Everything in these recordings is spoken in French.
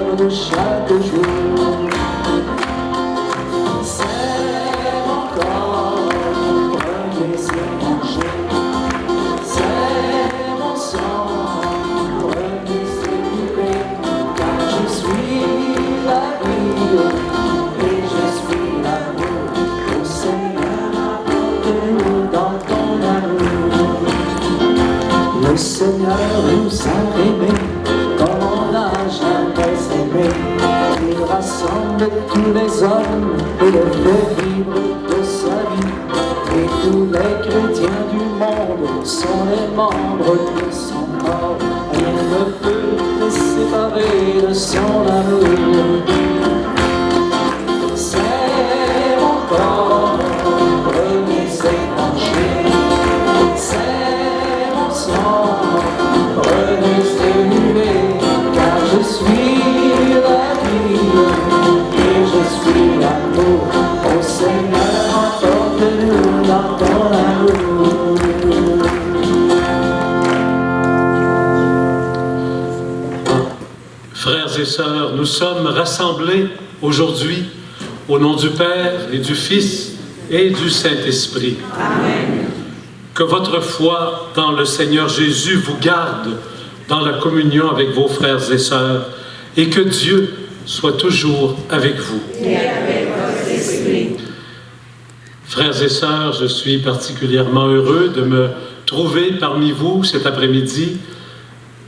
bonheur de chaque jour. C'est mon corps pour me laisser manger. C'est mon sang pour me laisser vivre. Car je suis la vie et je suis l'amour. Au Seigneur, apporte-nous dans ton amour. Le Seigneur nous a aimés comme on n'a jamais aimé. Il rassemble tous les hommes et les fait vivre de sa vie. Et tous les chrétiens du monde sont les membres de son corps. Rien ne peut les séparer de son amour. C'est mon corps, remis et penché. C'est mon sang, remis et mué. Car je suis la vie et je suis l'amour. Ô Seigneur, emporte-nous dans ton amour. Frères et sœurs, nous sommes rassemblés aujourd'hui au nom du Père et du Fils et du Saint-Esprit. Amen. Que votre foi dans le Seigneur Jésus vous garde dans la communion avec vos frères et sœurs et que Dieu soit toujours avec vous. Et avec votre esprit. Frères et sœurs, je suis particulièrement heureux de me trouver parmi vous cet après-midi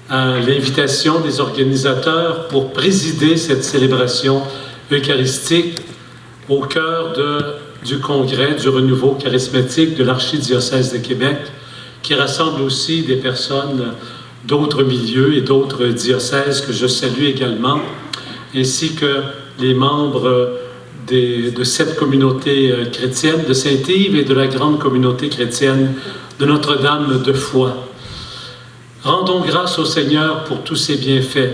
à l'invitation des organisateurs pour présider cette célébration eucharistique au cœur du congrès du renouveau charismatique de l'archidiocèse de Québec, qui rassemble aussi des personnes d'autres milieux et d'autres diocèses que je salue également, ainsi que les membres de cette communauté chrétienne de Saint-Yves et de la grande communauté chrétienne de Notre-Dame de Foix. Rendons grâce au Seigneur pour tous ses bienfaits,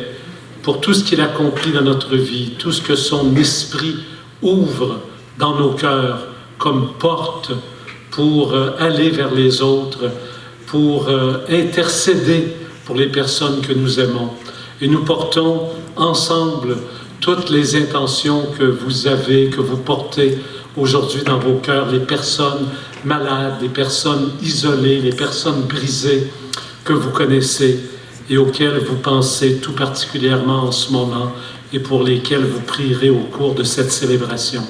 pour tout ce qu'il accomplit dans notre vie, tout ce que son esprit ouvre dans nos cœurs comme porte pour aller vers les autres, pour intercéder pour les personnes que nous aimons. Et nous portons ensemble toutes les intentions que vous avez, que vous portez aujourd'hui dans vos cœurs, les personnes malades, les personnes isolées, les personnes brisées que vous connaissez et auxquelles vous pensez tout particulièrement en ce moment et pour lesquelles vous prierez au cours de cette célébration.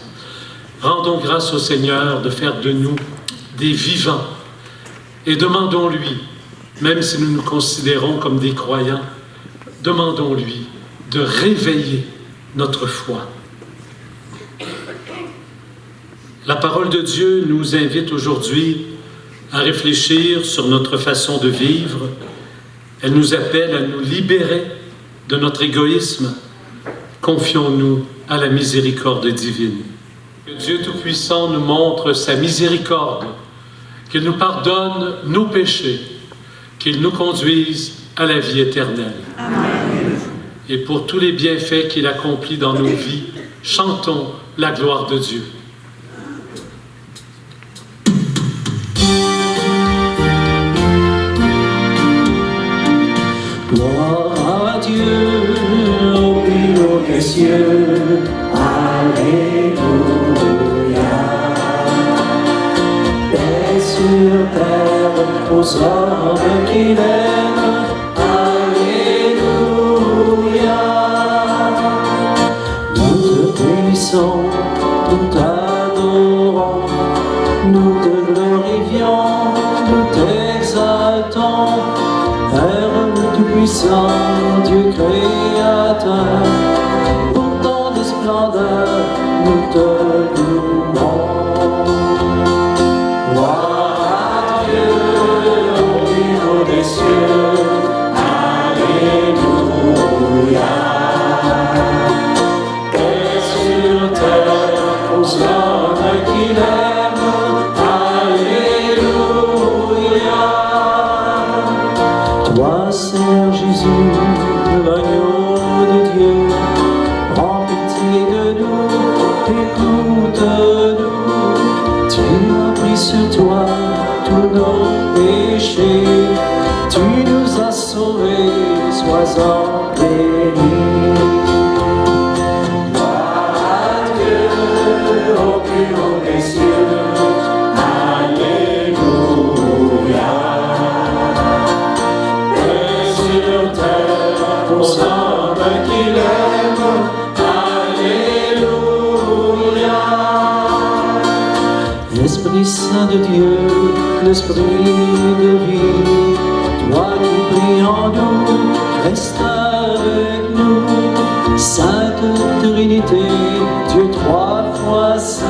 Rendons grâce au Seigneur de faire de nous des vivants et demandons-lui, même si nous nous considérons comme des croyants, demandons-lui de réveiller notre foi. La parole de Dieu nous invite aujourd'hui à réfléchir sur notre façon de vivre. Elle nous appelle à nous libérer de notre égoïsme. Confions-nous à la miséricorde divine. Que Dieu Tout-Puissant nous montre sa miséricorde, qu'il nous pardonne nos péchés, qu'il nous conduise à la vie éternelle. Amen. Et pour tous les bienfaits qu'il accomplit dans nos vies, chantons la gloire de Dieu. Gloire à Dieu, au plus haut des cieux, Alléluia. Paix sur terre aux hommes qu'il aime, Alléluia. Nous te bénissons, nous t'adorons, nous te glorifions, nous t'exaltons, Père Tout-Puissant, Dieu Créateur, pour ton splendeur, nous te louons. Gloire à Dieu, au plus haut des cieux, Alléluia. Paix sur terre aux hommes qu'il aime, Alléluia. Toi, Seigneur Jésus, l'agneau de Dieu, prends pitié de nous, écoute-nous. Tu as pris sur toi tous nos péchés, tu nous as sauvés, sois-en béni. qui l'aime. Alléluia. Esprit Saint de Dieu, l'Esprit de vie, toi qui pries en nous, reste avec nous. Sainte Trinité, Dieu trois fois saint,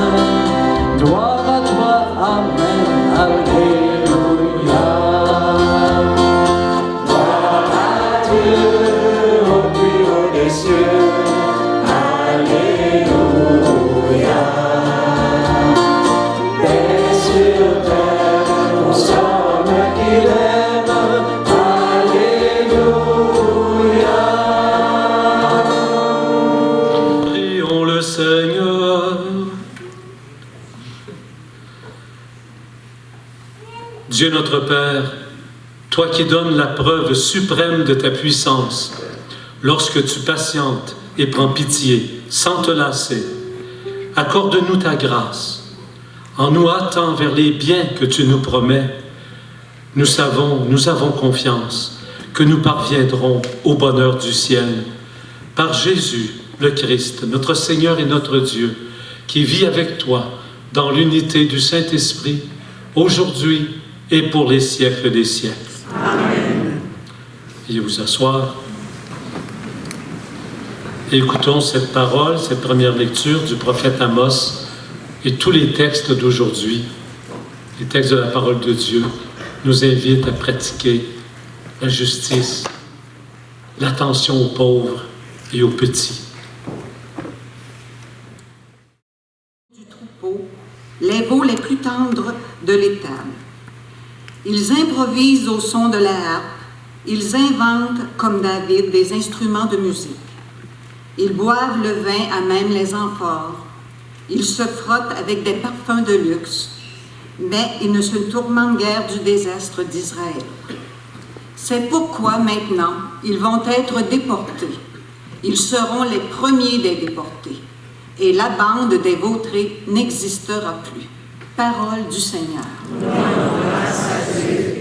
gloire à toi, Amen, Alléluia. Gloire à Dieu au plus haut des cieux, Alléluia. Paix sur terre, aux hommes qui l'aiment, Alléluia. Prions le Seigneur. Dieu notre Père, toi qui donnes la preuve suprême de ta puissance, lorsque tu patientes et prends pitié sans te lasser, accorde-nous ta grâce. En nous hâtant vers les biens que tu nous promets, nous avons confiance que nous parviendrons au bonheur du ciel. Par Jésus, le Christ, notre Seigneur et notre Dieu, qui vit avec toi dans l'unité du Saint-Esprit, aujourd'hui et pour les siècles des siècles. Amen. Veuillez vous asseoir. Et écoutons cette parole, cette première lecture du prophète Amos et tous les textes d'aujourd'hui, les textes de la parole de Dieu, nous invitent à pratiquer la justice, l'attention aux pauvres et aux petits. Du troupeau, les veaux les plus tendres de l'étable. Ils improvisent au son de la harpe, ils inventent, comme David, des instruments de musique. Ils boivent le vin à même les amphores, ils se frottent avec des parfums de luxe, mais ils ne se tourmentent guère du désastre d'Israël. C'est pourquoi maintenant, ils vont être déportés. Ils seront les premiers des déportés, et la bande des vautrés n'existera plus. Parole du Seigneur. Grâce à Dieu.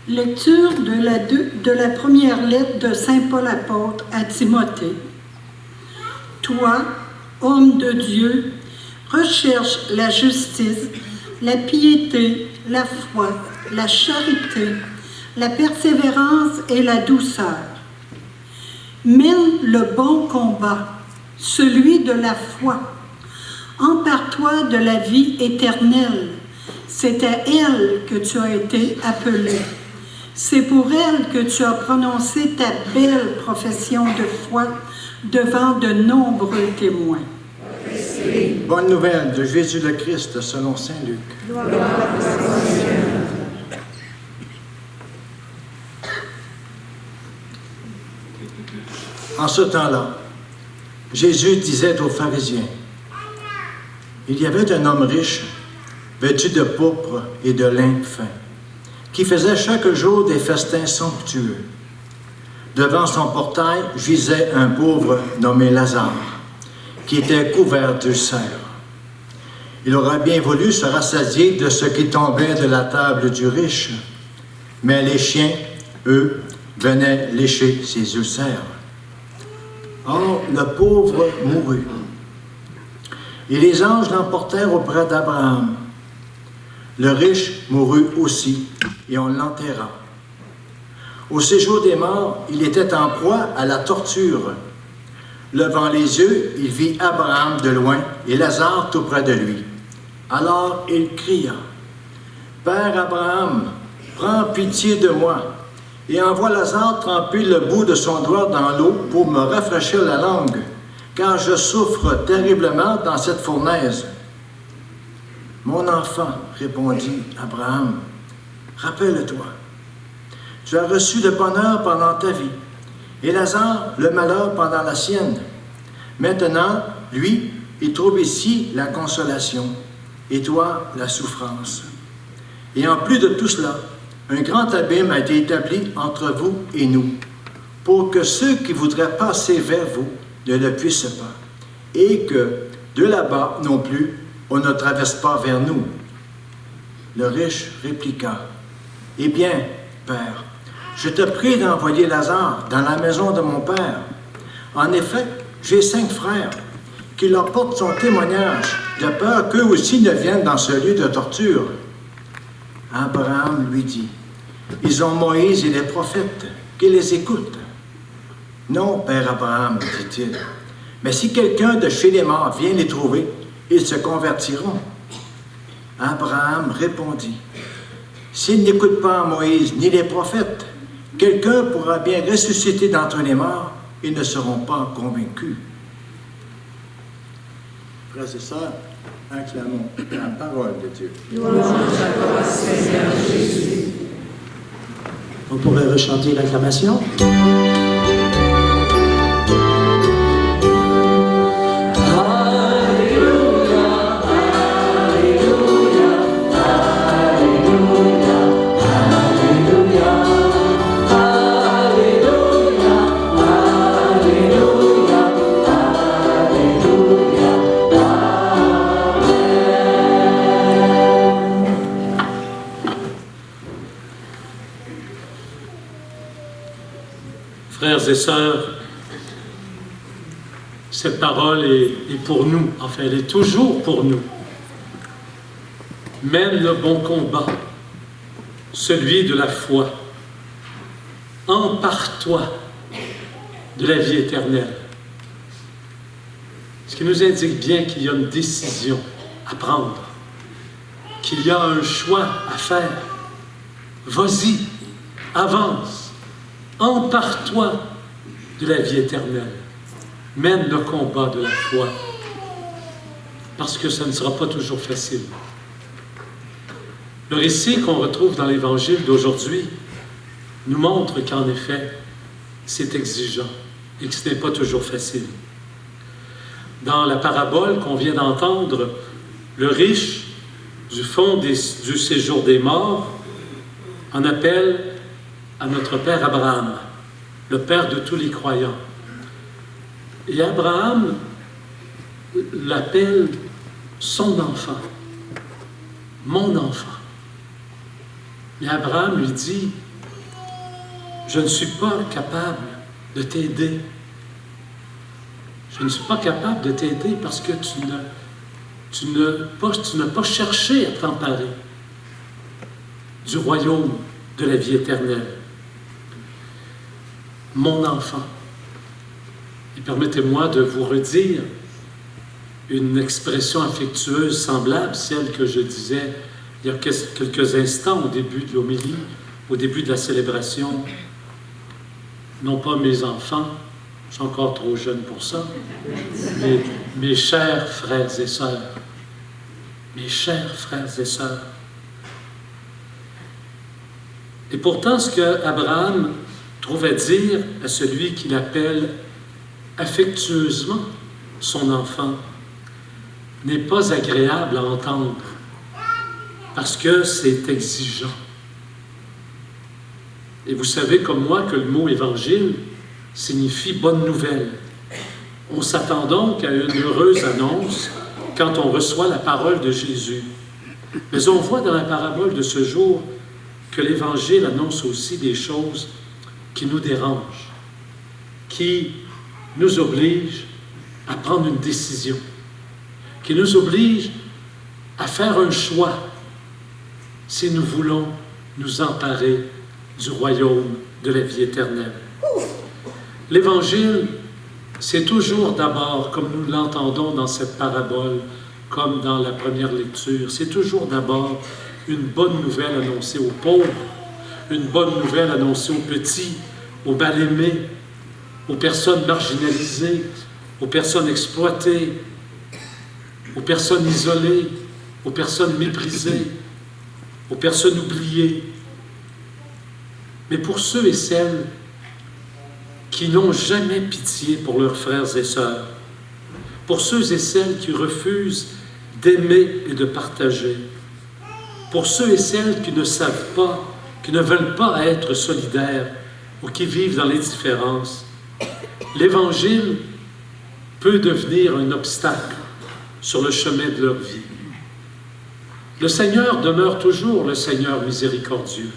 Lecture de la première lettre de Saint Paul apôtre à Timothée. Toi, homme de Dieu, recherche la justice, la piété, la foi, la charité, la persévérance et la douceur. Mène le bon combat, celui de la foi. Empare-toi de la vie éternelle. C'est à elle que tu as été appelé. C'est pour elle que tu as prononcé ta belle profession de foi devant de nombreux témoins. Bonne nouvelle de Jésus le Christ selon saint Luc. En ce temps-là, Jésus disait aux pharisiens, « Il y avait un homme riche, vêtu de pourpre et de lin fin, qui faisait chaque jour des festins somptueux. Devant son portail gisait un pauvre nommé Lazare, qui était couvert d'ulcères. Il aurait bien voulu se rassasier de ce qui tombait de la table du riche, mais les chiens, eux, venaient lécher ses ulcères. Or, le pauvre mourut, et les anges l'emportèrent auprès d'Abraham. Le riche mourut aussi, et on l'enterra. Au séjour des morts, il était en proie à la torture. Levant les yeux, il vit Abraham de loin et Lazare tout près de lui. Alors il cria, « Père Abraham, prends pitié de moi et envoie Lazare tremper le bout de son doigt dans l'eau pour me rafraîchir la langue, car je souffre terriblement dans cette fournaise. » « Mon enfant, répondit Abraham, rappelle-toi, tu as reçu le bonheur pendant ta vie, et Lazare le malheur pendant la sienne. Maintenant, lui, il trouve ici la consolation, et toi, la souffrance. Et en plus de tout cela, un grand abîme a été établi entre vous et nous, pour que ceux qui voudraient passer vers vous ne le puissent pas, et que, de là-bas non plus, on ne traverse pas vers nous. Le riche répliqua, « Eh bien, Père, je te prie d'envoyer Lazare dans la maison de mon Père. En effet, j'ai 5 frères, qui leur portent son témoignage, de peur qu'eux aussi ne viennent dans ce lieu de torture. » Abraham lui dit, « Ils ont Moïse et les prophètes, qui les écoutent. » « Non, Père Abraham, dit-il, mais si quelqu'un de chez les morts vient les trouver, ils se convertiront. » Abraham répondit, « S'ils n'écoutent pas Moïse ni les prophètes, quelqu'un pourra bien ressusciter d'entre les morts, ils ne seront pas convaincus. » Frères et sœurs, acclamons la parole de Dieu. Louange à toi, Seigneur Jésus. On pourrait rechanter l'acclamation. Frères et sœurs, cette parole est pour nous, enfin elle est toujours pour nous. Mène le bon combat, celui de la foi. Empare-toi de la vie éternelle. Ce qui nous indique bien qu'il y a une décision à prendre, qu'il y a un choix à faire. Vas-y, avance. Empare-toi de la vie éternelle. Mène le combat de la foi. Parce que ça ne sera pas toujours facile. Le récit qu'on retrouve dans l'Évangile d'aujourd'hui nous montre qu'en effet, c'est exigeant et que ce n'est pas toujours facile. Dans la parabole qu'on vient d'entendre, le riche du fond du séjour des morts en appelle à notre Père Abraham, le Père de tous les croyants. Et Abraham l'appelle son enfant, mon enfant. Mais Abraham lui dit, je ne suis pas capable de t'aider. Je ne suis pas capable de t'aider parce que tu n'as pas cherché à t'emparer du royaume de la vie éternelle. Mon enfant. Et permettez-moi de vous redire une expression affectueuse semblable, celle que je disais il y a quelques instants au début de l'homélie, au début de la célébration. Non pas mes enfants, je suis encore trop jeune pour ça, mais mes chers frères et sœurs. Mes chers frères et sœurs. Et pourtant, ce que Abraham trouve à dire à celui qu'il appelle affectueusement son enfant n'est pas agréable à entendre parce que c'est exigeant. Et vous savez comme moi que le mot « évangile » signifie « bonne nouvelle ». On s'attend donc à une heureuse annonce quand on reçoit la parole de Jésus. Mais on voit dans la parabole de ce jour que l'Évangile annonce aussi des choses qui nous dérangent, qui nous obligent à prendre une décision, qui nous obligent à faire un choix si nous voulons nous emparer du royaume de la vie éternelle. L'Évangile, c'est toujours d'abord, comme nous l'entendons dans cette parabole, comme dans la première lecture, c'est toujours d'abord une bonne nouvelle annoncée aux pauvres, une bonne nouvelle annoncée aux petits, aux mal-aimés, aux personnes marginalisées, aux personnes exploitées, aux personnes isolées, aux personnes méprisées, aux personnes oubliées. Mais pour ceux et celles qui n'ont jamais pitié pour leurs frères et sœurs, pour ceux et celles qui refusent d'aimer et de partager, pour ceux et celles qui ne savent pas, qui ne veulent pas être solidaires ou qui vivent dans l'indifférence, l'Évangile peut devenir un obstacle sur le chemin de leur vie. Le Seigneur demeure toujours le Seigneur miséricordieux.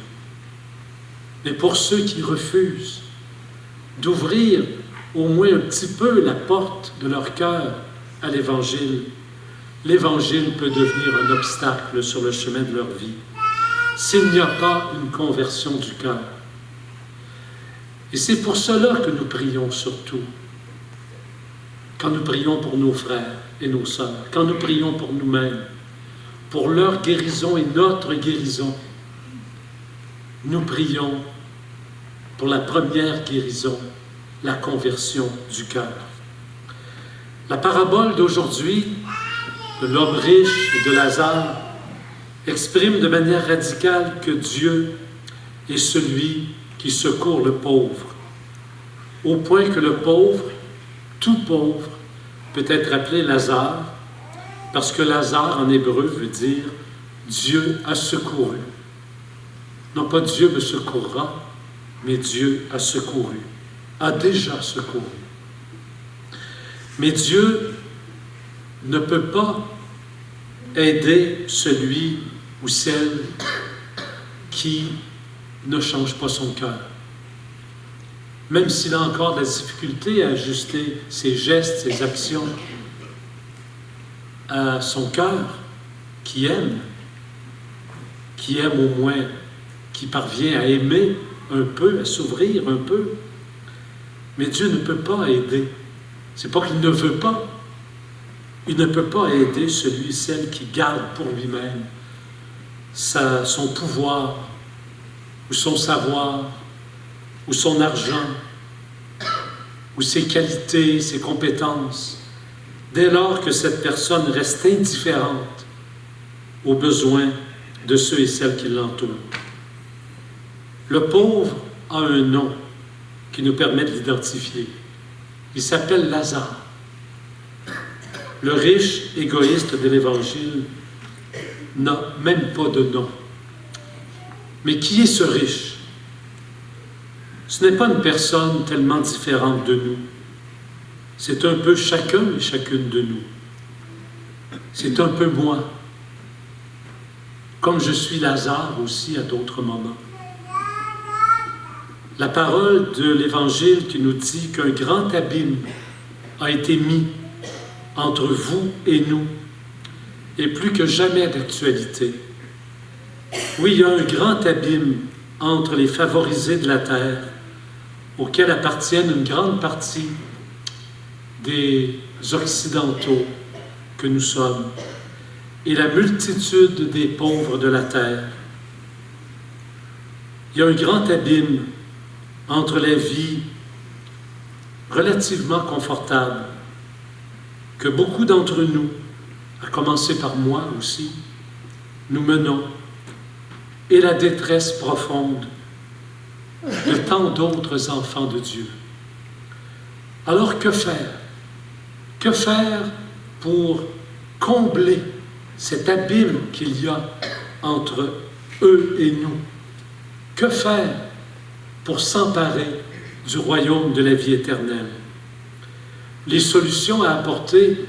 Mais pour ceux qui refusent d'ouvrir au moins un petit peu la porte de leur cœur à l'Évangile, l'Évangile peut devenir un obstacle sur le chemin de leur vie, s'il n'y a pas une conversion du cœur. Et c'est pour cela que nous prions surtout, quand nous prions pour nos frères et nos sœurs, quand nous prions pour nous-mêmes, pour leur guérison et notre guérison. Nous prions pour la première guérison, la conversion du cœur. La parabole d'aujourd'hui, de l'homme riche et de Lazare, exprime de manière radicale que Dieu est celui qui secourt le pauvre, au point que le pauvre, tout pauvre, peut être appelé Lazare, parce que Lazare en hébreu veut dire « Dieu a secouru ». Non pas « Dieu me secourra », mais Dieu a secouru, a déjà secouru. Mais Dieu ne peut pas aider celui ou celle qui ne change pas son cœur. Même s'il a encore de la difficulté à ajuster ses gestes, ses actions à son cœur, qui aime au moins, qui parvient à aimer un peu, à s'ouvrir un peu. Mais Dieu ne peut pas aider. C'est pas qu'il ne veut pas. Il ne peut pas aider celui, celle qui garde pour lui-même son pouvoir, ou son savoir, ou son argent, ou ses qualités, ses compétences, dès lors que cette personne reste indifférente aux besoins de ceux et celles qui l'entourent. Le pauvre a un nom qui nous permet de l'identifier. Il s'appelle Lazare. Le riche égoïste de l'Évangile n'a même pas de nom. Mais qui est ce riche? Ce n'est pas une personne tellement différente de nous. C'est un peu chacun et chacune de nous. C'est un peu moi. Comme je suis Lazare aussi à d'autres moments. La parole de l'Évangile qui nous dit qu'un grand abîme a été mis entre vous et nous est plus que jamais d'actualité. Oui, il y a un grand abîme entre les favorisés de la terre, auxquels appartiennent une grande partie des Occidentaux que nous sommes, et la multitude des pauvres de la terre. Il y a un grand abîme entre la vie relativement confortable que beaucoup d'entre nous, à commencer par moi aussi, nous menons, et la détresse profonde de tant d'autres enfants de Dieu. Alors que faire? Que faire pour combler cet abîme qu'il y a entre eux et nous? Que faire pour s'emparer du royaume de la vie éternelle? Les solutions à apporter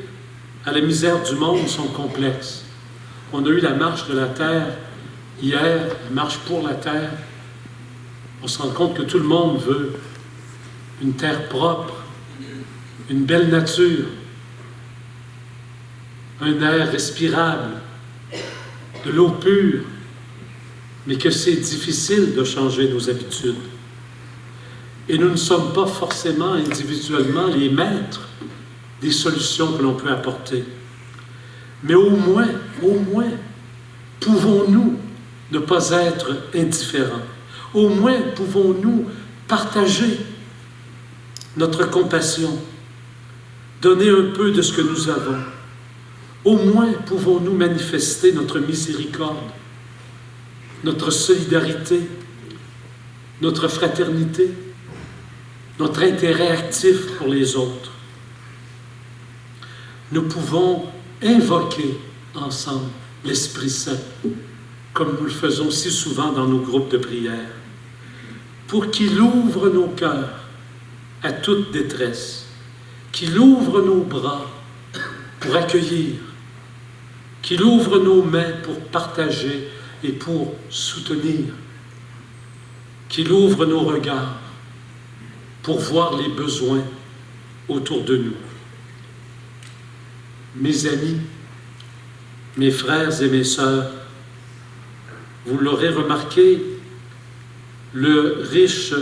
à la misère du monde sont complexes. On a eu la marche de la terre hier, la marche pour la terre. On se rend compte que tout le monde veut une terre propre, une belle nature, un air respirable, de l'eau pure, mais que c'est difficile de changer nos habitudes. Et nous ne sommes pas forcément individuellement les maîtres des solutions que l'on peut apporter. Mais au moins, pouvons-nous ne pas être indifférents. Au moins, pouvons-nous partager notre compassion, donner un peu de ce que nous avons. Au moins, pouvons-nous manifester notre miséricorde, notre solidarité, notre fraternité, notre intérêt actif pour les autres. Nous pouvons invoquer ensemble l'Esprit Saint, comme nous le faisons si souvent dans nos groupes de prière, pour qu'il ouvre nos cœurs à toute détresse, qu'il ouvre nos bras pour accueillir, qu'il ouvre nos mains pour partager et pour soutenir, qu'il ouvre nos regards pour voir les besoins autour de nous. Mes amis, mes frères et mes sœurs, vous l'aurez remarqué, le riche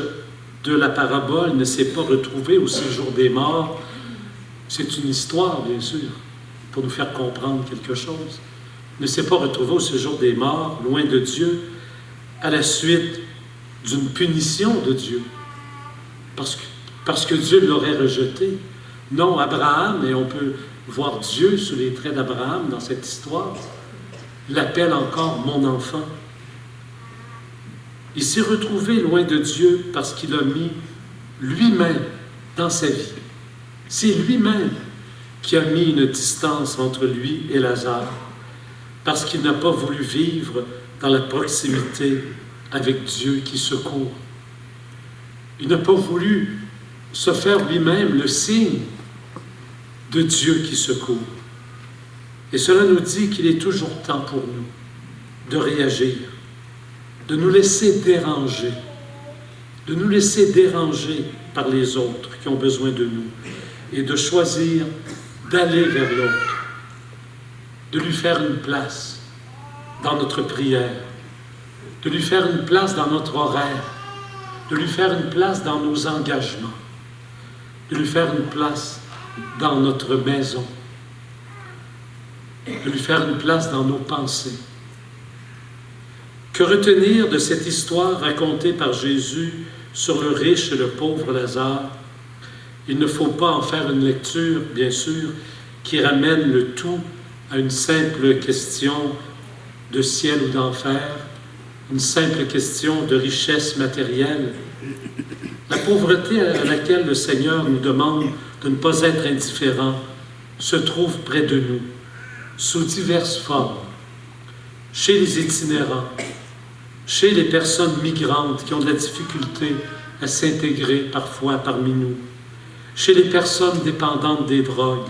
de la parabole ne s'est pas retrouvé au séjour des morts. C'est une histoire, bien sûr, pour nous faire comprendre quelque chose. Ne s'est pas retrouvé au séjour des morts, loin de Dieu, à la suite d'une punition de Dieu, parce que Dieu l'aurait rejeté. Non, Abraham, et on peut voir Dieu sous les traits d'Abraham dans cette histoire, l'appelle encore « mon enfant ». Il s'est retrouvé loin de Dieu parce qu'il a mis lui-même dans sa vie. C'est lui-même qui a mis une distance entre lui et Lazare, parce qu'il n'a pas voulu vivre dans la proximité avec Dieu qui secourt. Il n'a pas voulu se faire lui-même le signe de Dieu qui secourt. Et cela nous dit qu'il est toujours temps pour nous de réagir, de nous laisser déranger, par les autres qui ont besoin de nous, et de choisir d'aller vers l'autre, de lui faire une place dans notre prière, de lui faire une place dans notre horaire, de lui faire une place dans nos engagements, de lui faire une place dans notre maison, de lui faire une place dans nos pensées. Que retenir de cette histoire racontée par Jésus sur le riche et le pauvre Lazare? Il ne faut pas en faire une lecture, bien sûr, qui ramène le tout à une simple question de ciel ou d'enfer, une simple question de richesse matérielle. La pauvreté à laquelle le Seigneur nous demande de ne pas être indifférent se trouve près de nous, sous diverses formes, chez les itinérants, chez les personnes migrantes qui ont de la difficulté à s'intégrer parfois parmi nous, chez les personnes dépendantes des drogues,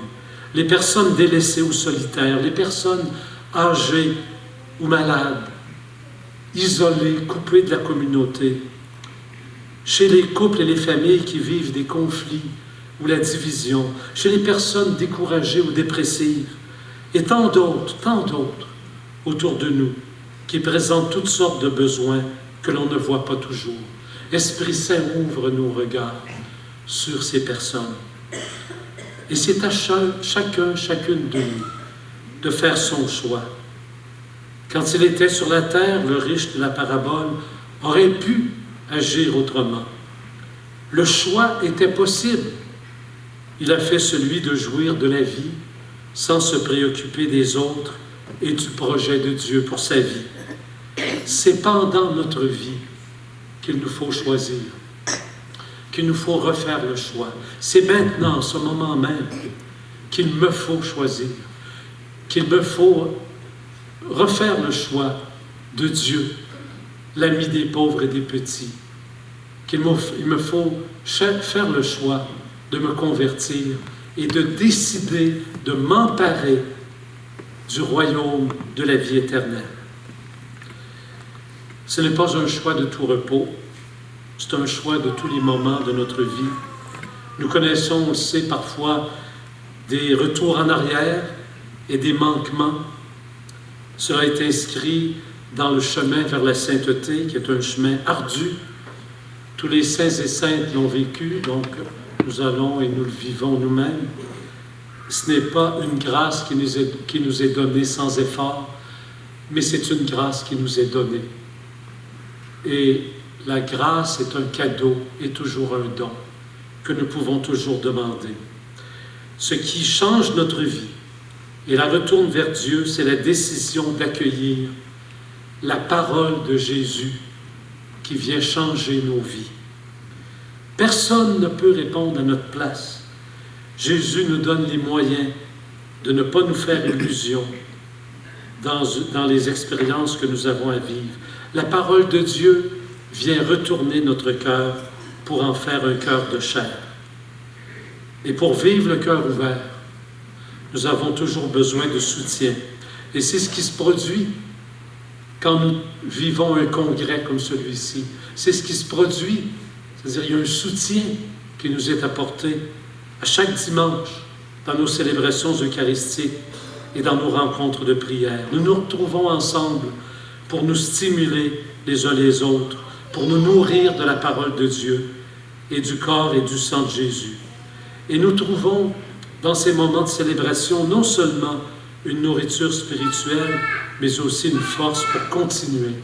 les personnes délaissées ou solitaires, les personnes âgées ou malades, isolées, coupées de la communauté, chez les couples et les familles qui vivent des conflits ou la division, chez les personnes découragées ou dépressives, et tant d'autres autour de nous, qui présentent toutes sortes de besoins que l'on ne voit pas toujours. Esprit Saint, ouvre nos regards sur ces personnes. Et c'est à chacune de nous de faire son choix. Quand il était sur la terre, le riche de la parabole aurait pu agir autrement. Le choix était possible. Il a fait celui de jouir de la vie sans se préoccuper des autres et du projet de Dieu pour sa vie. C'est pendant notre vie qu'il nous faut choisir, qu'il nous faut refaire le choix. C'est maintenant, en ce moment même, qu'il me faut choisir, qu'il me faut refaire le choix de Dieu, l'ami des pauvres et des petits, il me faut faire le choix de me convertir et de décider de m'emparer du royaume de la vie éternelle. Ce n'est pas un choix de tout repos, c'est un choix de tous les moments de notre vie. Nous connaissons, on le sait, parfois des retours en arrière et des manquements. Cela est inscrit dans le chemin vers la sainteté, qui est un chemin ardu. Tous les saints et saintes l'ont vécu, donc nous allons et nous le vivons nous-mêmes. Ce n'est pas une grâce qui nous est donnée sans effort, mais c'est une grâce qui nous est donnée. Et la grâce est un cadeau et toujours un don que nous pouvons toujours demander. Ce qui change notre vie et la retourne vers Dieu, c'est la décision d'accueillir la parole de Jésus qui vient changer nos vies. Personne ne peut répondre à notre place. Jésus nous donne les moyens de ne pas nous faire illusion dans les expériences que nous avons à vivre. La parole de Dieu vient retourner notre cœur pour en faire un cœur de chair. Et pour vivre le cœur ouvert, nous avons toujours besoin de soutien. Et c'est ce qui se produit quand nous vivons un congrès comme celui-ci. C'est ce qui se produit. C'est-à-dire qu'il y a un soutien qui nous est apporté à chaque dimanche dans nos célébrations eucharistiques et dans nos rencontres de prière. Nous nous retrouvons ensemble pour nous stimuler les uns les autres, pour nous nourrir de la parole de Dieu et du corps et du sang de Jésus. Et nous trouvons dans ces moments de célébration non seulement une nourriture spirituelle, mais aussi une force pour continuer,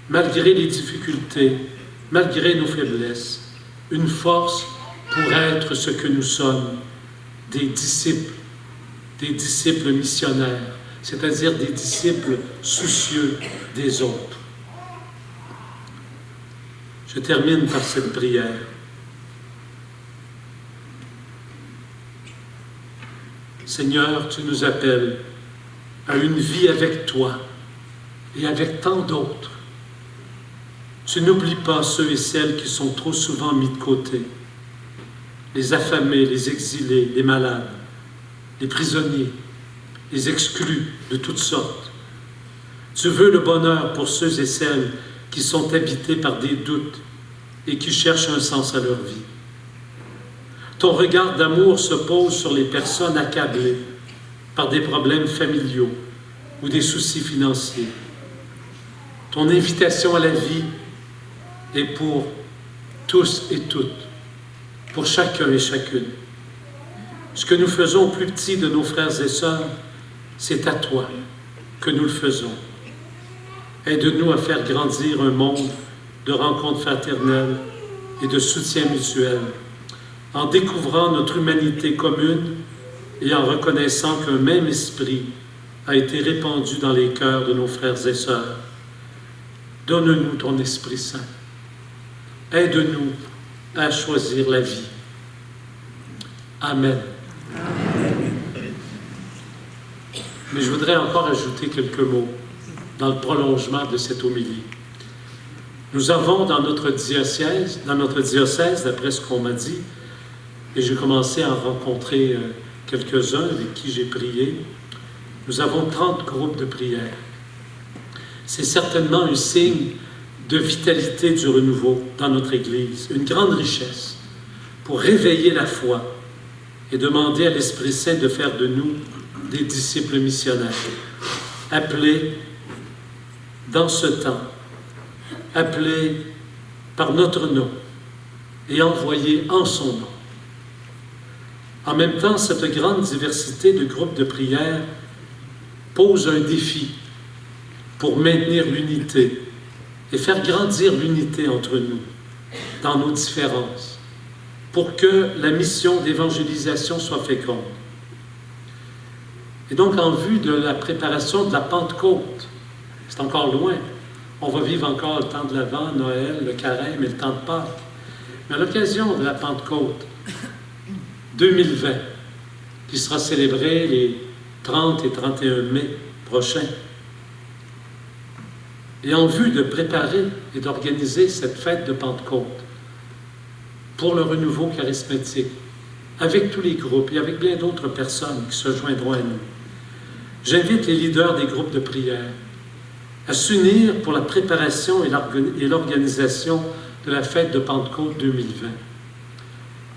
malgré les difficultés, malgré nos faiblesses, une force pour être ce que nous sommes, des disciples missionnaires, c'est-à-dire des disciples soucieux des autres. Je termine par cette prière. Seigneur, tu nous appelles à une vie avec toi et avec tant d'autres. Tu n'oublies pas ceux et celles qui sont trop souvent mis de côté, les affamés, les exilés, les malades, les prisonniers, les exclus de toutes sortes. Tu veux le bonheur pour ceux et celles qui sont habités par des doutes et qui cherchent un sens à leur vie. Ton regard d'amour se pose sur les personnes accablées par des problèmes familiaux ou des soucis financiers. Ton invitation à la vie est pour tous et toutes, pour chacun et chacune. Ce que nous faisons au plus petit de nos frères et sœurs, c'est à toi que nous le faisons. Aide-nous à faire grandir un monde de rencontres fraternelles et de soutien mutuel, en découvrant notre humanité commune et en reconnaissant qu'un même esprit a été répandu dans les cœurs de nos frères et sœurs. Donne-nous ton Esprit Saint. Aide-nous à choisir la vie. Amen. Mais je voudrais encore ajouter quelques mots dans le prolongement de cette homélie. Nous avons dans notre diocèse, d'après ce qu'on m'a dit, et j'ai commencé à en rencontrer quelques-uns avec qui j'ai prié, nous avons 30 groupes de prière. C'est certainement un signe de vitalité du renouveau dans notre Église, une grande richesse pour réveiller la foi et demander à l'Esprit Saint de faire de nous des disciples missionnaires, appelés dans ce temps, appelés par notre nom et envoyés en son nom. En même temps, cette grande diversité de groupes de prière pose un défi pour maintenir l'unité et faire grandir l'unité entre nous dans nos différences, pour que la mission d'évangélisation soit féconde. Et donc, en vue de la préparation de la Pentecôte, c'est encore loin. On va vivre encore le temps de l'Avent, Noël, le Carême et le temps de Pâques. Mais à l'occasion de la Pentecôte 2020, qui sera célébrée les 30 et 31 mai prochains, et en vue de préparer et d'organiser cette fête de Pentecôte pour le renouveau charismatique, avec tous les groupes et avec bien d'autres personnes qui se joindront à nous, j'invite les leaders des groupes de prière à s'unir pour la préparation et l'organisation de la fête de Pentecôte 2020.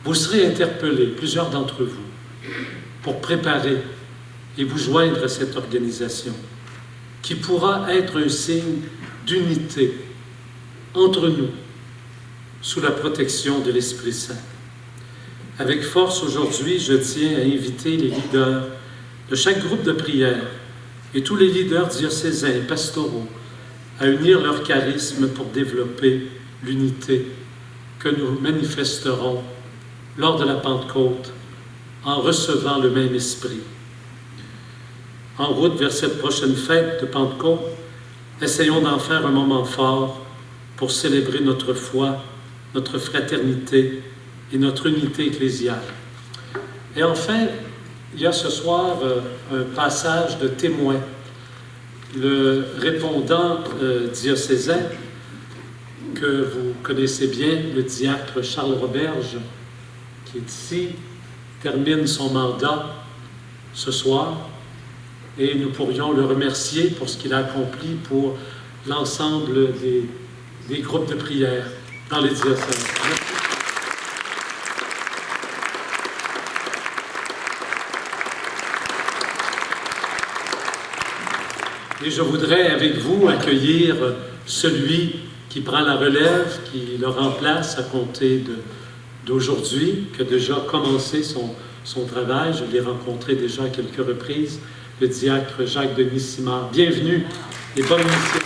Vous serez interpellés, plusieurs d'entre vous, pour préparer et vous joindre à cette organisation qui pourra être un signe d'unité entre nous, sous la protection de l'Esprit Saint. Avec force aujourd'hui, je tiens à inviter les leaders de chaque groupe de prière et tous les leaders diocésains et pastoraux à unir leur charisme pour développer l'unité que nous manifesterons lors de la Pentecôte en recevant le même esprit. En route vers cette prochaine fête de Pentecôte, essayons d'en faire un moment fort pour célébrer notre foi, notre fraternité et notre unité ecclésiale. Et enfin, il y a ce soir un passage de témoin. Le répondant diocésain, que vous connaissez bien, le diacre Charles Roberge, qui est ici, termine son mandat ce soir, et nous pourrions le remercier pour ce qu'il a accompli pour l'ensemble des groupes de prière dans les diocèses. Merci. Et je voudrais avec vous accueillir celui qui prend la relève, qui le remplace à compter d'aujourd'hui, qui a déjà commencé son travail. Je l'ai rencontré déjà à quelques reprises, le diacre Jacques-Denis Simard. Bienvenue et bonne mission.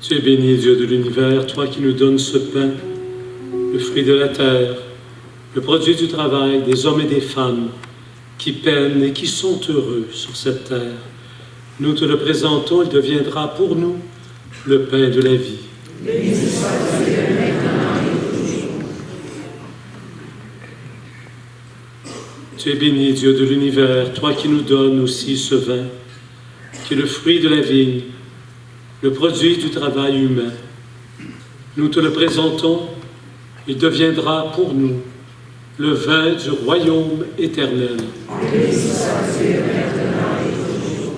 Tu es béni, Dieu de l'univers, toi qui nous donnes ce pain, le fruit de la terre, le produit du travail des hommes et des femmes qui peinent et qui sont heureux sur cette terre. Nous te le présentons, il deviendra pour nous le pain de la vie. Béni soit Dieu maintenant et toujours. Tu es béni, Dieu de l'univers, toi qui nous donnes aussi ce vin, qui est le fruit de la vigne, le produit du travail humain. Nous te le présentons, il deviendra pour nous le vin du royaume éternel. Béni soit Dieu maintenant et toujours.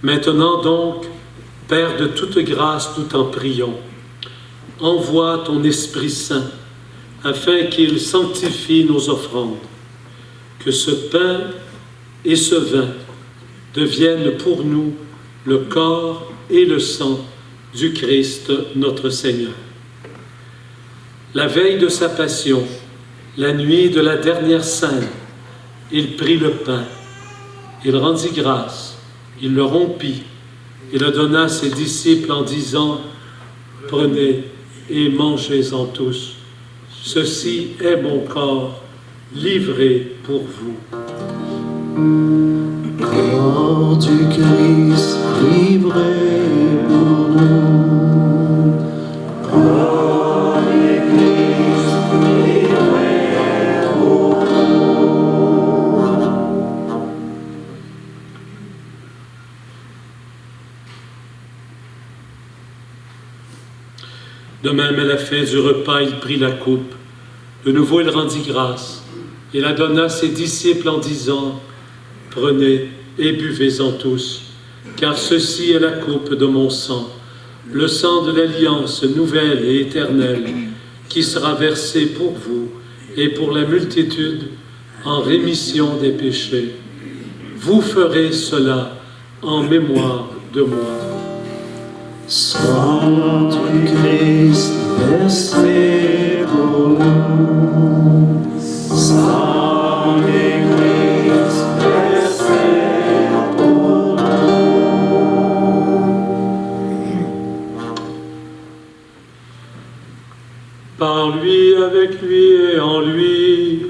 Maintenant donc, Père de toute grâce, nous t'en prions, envoie ton Esprit Saint afin qu'il sanctifie nos offrandes, que ce pain et ce vin deviennent pour nous le corps et le sang du Christ notre Seigneur. La veille de sa passion, la nuit de la dernière scène, il prit le pain, il rendit grâce, il le rompit, et le donna à ses disciples en disant « Prenez et mangez-en tous, ceci est mon corps livré pour vous. » Corps du Christ livré pour nous. Corps du Christ livré pour nous. De même, à la fin du repas, il prit la coupe. De nouveau, il rendit grâce. Il la donna à ses disciples en disant « Prenez et buvez-en tous, car ceci est la coupe de mon sang, le sang de l'alliance nouvelle et éternelle, qui sera versé pour vous et pour la multitude en rémission des péchés. Vous ferez cela en mémoire de moi. » Sang du Christ versé pour nous. Sang du Christ versé pour nous. Par lui, avec lui et en lui,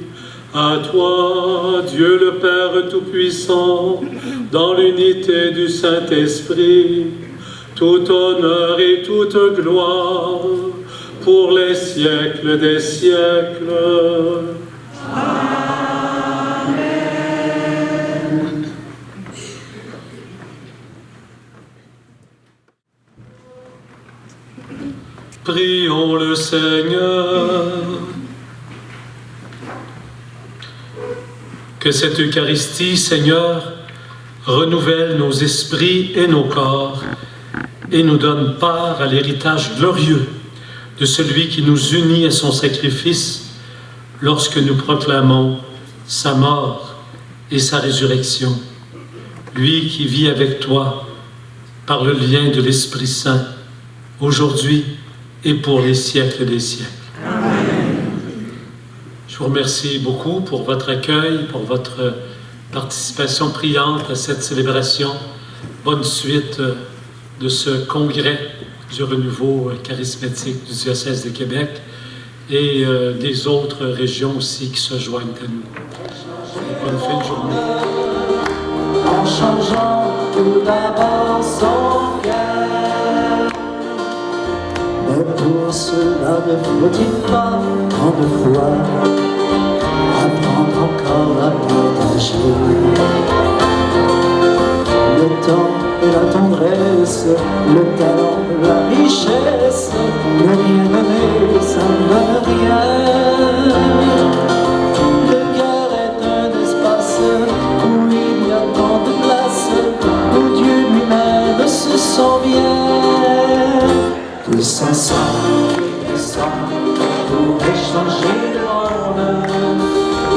à toi, Dieu le Père Tout-Puissant, dans l'unité du Saint-Esprit, tout honneur et toute gloire pour les siècles des siècles. Amen. Prions le Seigneur. Que cette Eucharistie, Seigneur, renouvelle nos esprits et nos corps et nous donne part à l'héritage glorieux de celui qui nous unit à son sacrifice lorsque nous proclamons sa mort et sa résurrection. Lui qui vit avec toi par le lien de l'Esprit Saint, aujourd'hui et pour les siècles des siècles. Amen. Je vous remercie beaucoup pour votre accueil, pour votre participation priante à cette célébration. Bonne suite de ce congrès du renouveau charismatique du diocèse de Québec et des autres régions aussi qui se joignent à nous. Bonne fin de journée. En changeant tout d'abord son cœur. Mais pour cela ne faut-il pas prendre foi, apprendre encore à partager le temps et la tendresse, le talent, la richesse, ne rien donner, ça ne donne rien. Le cœur est un espace où il y a tant de place, où Dieu lui-même se sent bien. Tous ensemble, pour échanger le monde,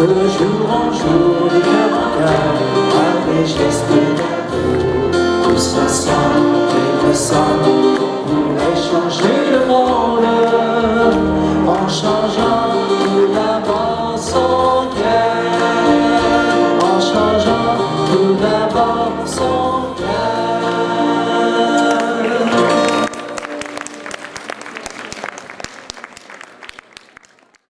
de jour en jour, de cœur en cœur, avec geste